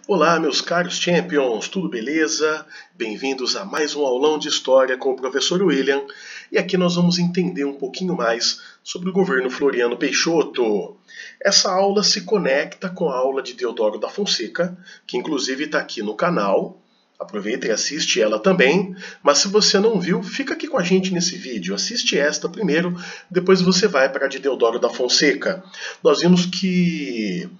Olá, meus caros Champions, tudo beleza? Bem-vindos a mais um aulão de História com o professor William. E aqui nós vamos entender um pouquinho mais sobre o governo Floriano Peixoto. Essa aula se conecta com a aula de Deodoro da Fonseca, que inclusive está aqui no canal. Aproveita e assiste ela também, mas se você não viu, fica aqui com a gente nesse vídeo. Assiste esta primeiro, depois você vai para a de Deodoro da Fonseca. Nós vimos que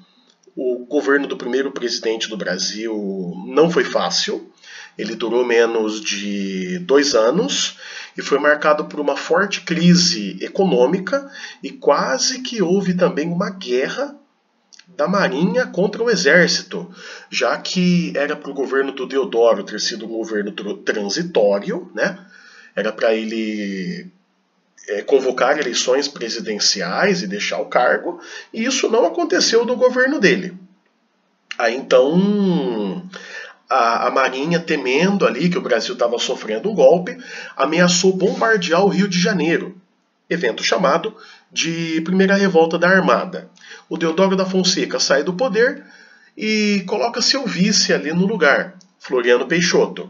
o governo do primeiro presidente do Brasil não foi fácil. Ele durou menos de 2 anos e foi marcado por uma forte crise econômica e quase que houve também uma guerra da Marinha contra o Exército, já que era para o governo do Deodoro ter sido um governo transitório, né? Era para ele convocar eleições presidenciais e deixar o cargo, e isso não aconteceu no governo dele. Aí então a Marinha, temendo ali que o Brasil estava sofrendo um golpe, ameaçou bombardear o Rio de Janeiro, evento chamado de Primeira Revolta da Armada. O Deodoro da Fonseca sai do poder e coloca seu vice ali no lugar, Floriano Peixoto.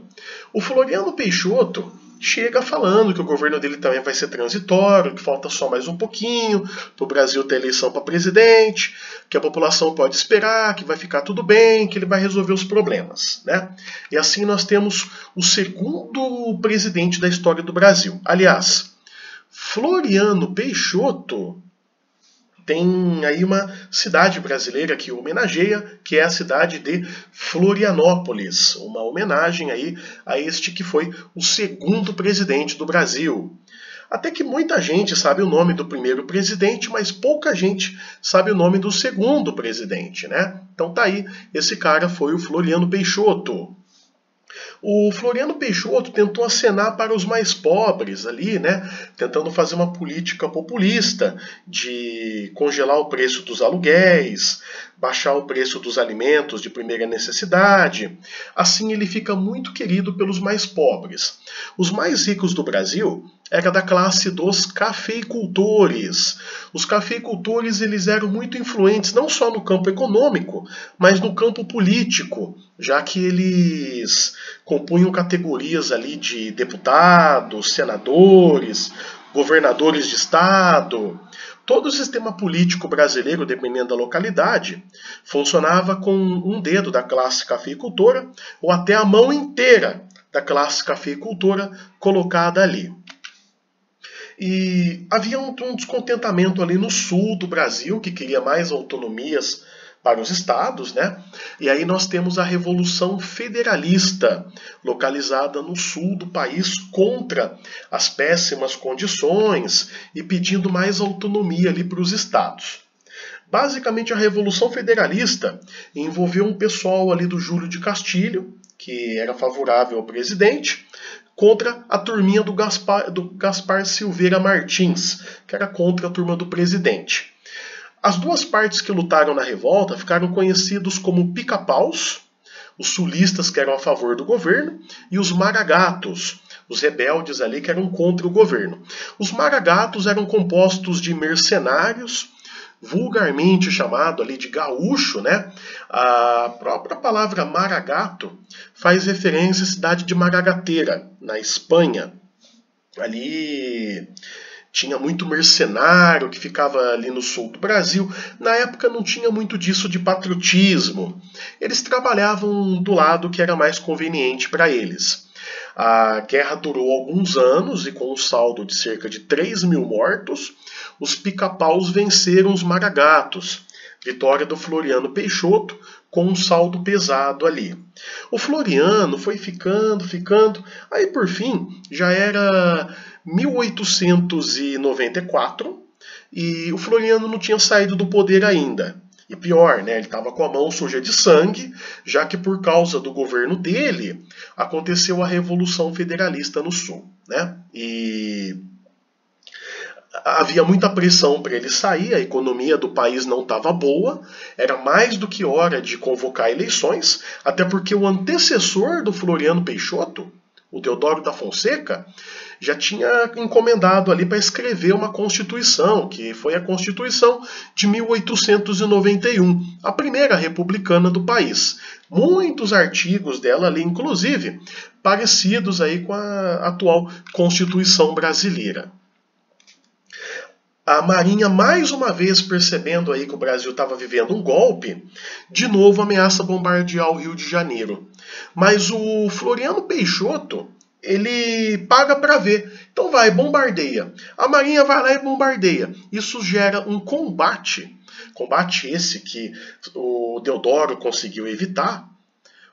O Floriano Peixoto chega falando que o governo dele também vai ser transitório, que falta só mais um pouquinho para o Brasil ter eleição para presidente, que a população pode esperar, que vai ficar tudo bem, que ele vai resolver os problemas, né? E assim nós temos o segundo presidente da história do Brasil. Aliás, Floriano Peixoto tem aí uma cidade brasileira que o homenageia, que é a cidade de Florianópolis, uma homenagem aí a este que foi o segundo presidente do Brasil. Até que muita gente sabe o nome do primeiro presidente, mas pouca gente sabe o nome do segundo presidente, né? Então tá aí, esse cara foi o Floriano Peixoto. O Floriano Peixoto tentou acenar para os mais pobres ali, né? Tentando fazer uma política populista de congelar o preço dos aluguéis, baixar o preço dos alimentos de primeira necessidade. Assim ele fica muito querido pelos mais pobres. Os mais ricos do Brasil era da classe dos cafeicultores. Os cafeicultores eles eram muito influentes não só no campo econômico, mas no campo político, já que eles compunham categorias ali de deputados, senadores, governadores de estado. Todo o sistema político brasileiro, dependendo da localidade, funcionava com um dedo da classe cafeicultora ou até a mão inteira da classe cafeicultora colocada ali. E havia um descontentamento ali no sul do Brasil, que queria mais autonomias para os estados, né? E aí nós temos a Revolução Federalista, localizada no sul do país, contra as péssimas condições e pedindo mais autonomia ali para os estados. Basicamente, a Revolução Federalista envolveu um pessoal ali do Júlio de Castilho, que era favorável ao presidente, contra a turminha do Gaspar Silveira Martins, que era contra a turma do presidente. As duas partes que lutaram na revolta ficaram conhecidos como pica-paus, os sulistas que eram a favor do governo, e os maragatos, os rebeldes ali que eram contra o governo. Os maragatos eram compostos de mercenários, vulgarmente chamado ali de gaúcho, né? A própria palavra maragato faz referência à cidade de Maragateira, na Espanha. Ali tinha muito mercenário que ficava ali no sul do Brasil. Na época não tinha muito disso de patriotismo. Eles trabalhavam do lado que era mais conveniente para eles. A guerra durou alguns anos e com um saldo de cerca de 3.000 mortos, os pica-paus venceram os maragatos. Vitória do Floriano Peixoto com um saldo pesado ali. O Floriano foi ficando, aí por fim já era 1894 e o Floriano não tinha saído do poder ainda. E pior, né, ele estava com a mão suja de sangue, já que por causa do governo dele aconteceu a Revolução Federalista no Sul, né? E havia muita pressão para ele sair, a economia do país não estava boa, era mais do que hora de convocar eleições, até porque o antecessor do Floriano Peixoto, o Deodoro da Fonseca, já tinha encomendado ali para escrever uma Constituição, que foi a Constituição de 1891, a primeira republicana do país. Muitos artigos dela ali, inclusive, parecidos aí com a atual Constituição brasileira. A Marinha, mais uma vez percebendo aí que o Brasil estava vivendo um golpe, de novo ameaça bombardear o Rio de Janeiro. Mas o Floriano Peixoto, ele paga para ver. Então vai, bombardeia. A Marinha vai lá e bombardeia. Isso gera um combate. Combate esse que o Deodoro conseguiu evitar.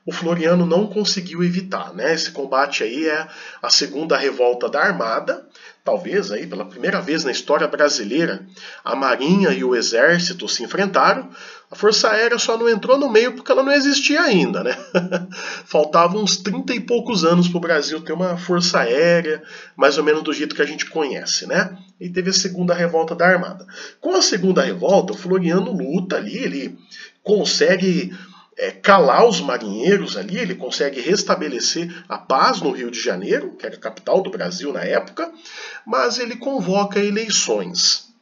O Floriano não conseguiu evitar, né? Esse combate aí é a segunda revolta da Armada. Talvez aí pela primeira vez na história brasileira a Marinha e o Exército se enfrentaram. A Força Aérea só não entrou no meio porque ela não existia ainda, né? Faltavam uns 30 e poucos anos para o Brasil ter uma Força Aérea, mais ou menos do jeito que a gente conhece, né? E teve a segunda revolta da Armada. Com a segunda revolta, o Floriano luta ali, ele consegue calar os marinheiros ali, ele consegue restabelecer a paz no Rio de Janeiro, que era a capital do Brasil na época, mas ele convoca eleições.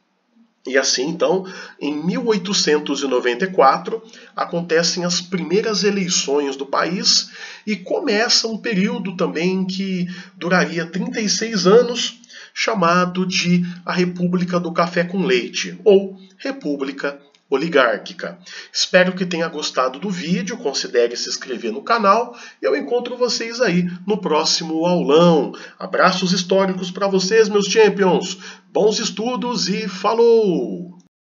E assim, então, em 1894, acontecem as primeiras eleições do país e começa um período também que duraria 36 anos, chamado de a República do Café com Leite, ou República Oligárquica. Espero que tenha gostado do vídeo, considere se inscrever no canal e eu encontro vocês aí no próximo aulão. Abraços históricos para vocês, meus champions. Bons estudos e falou!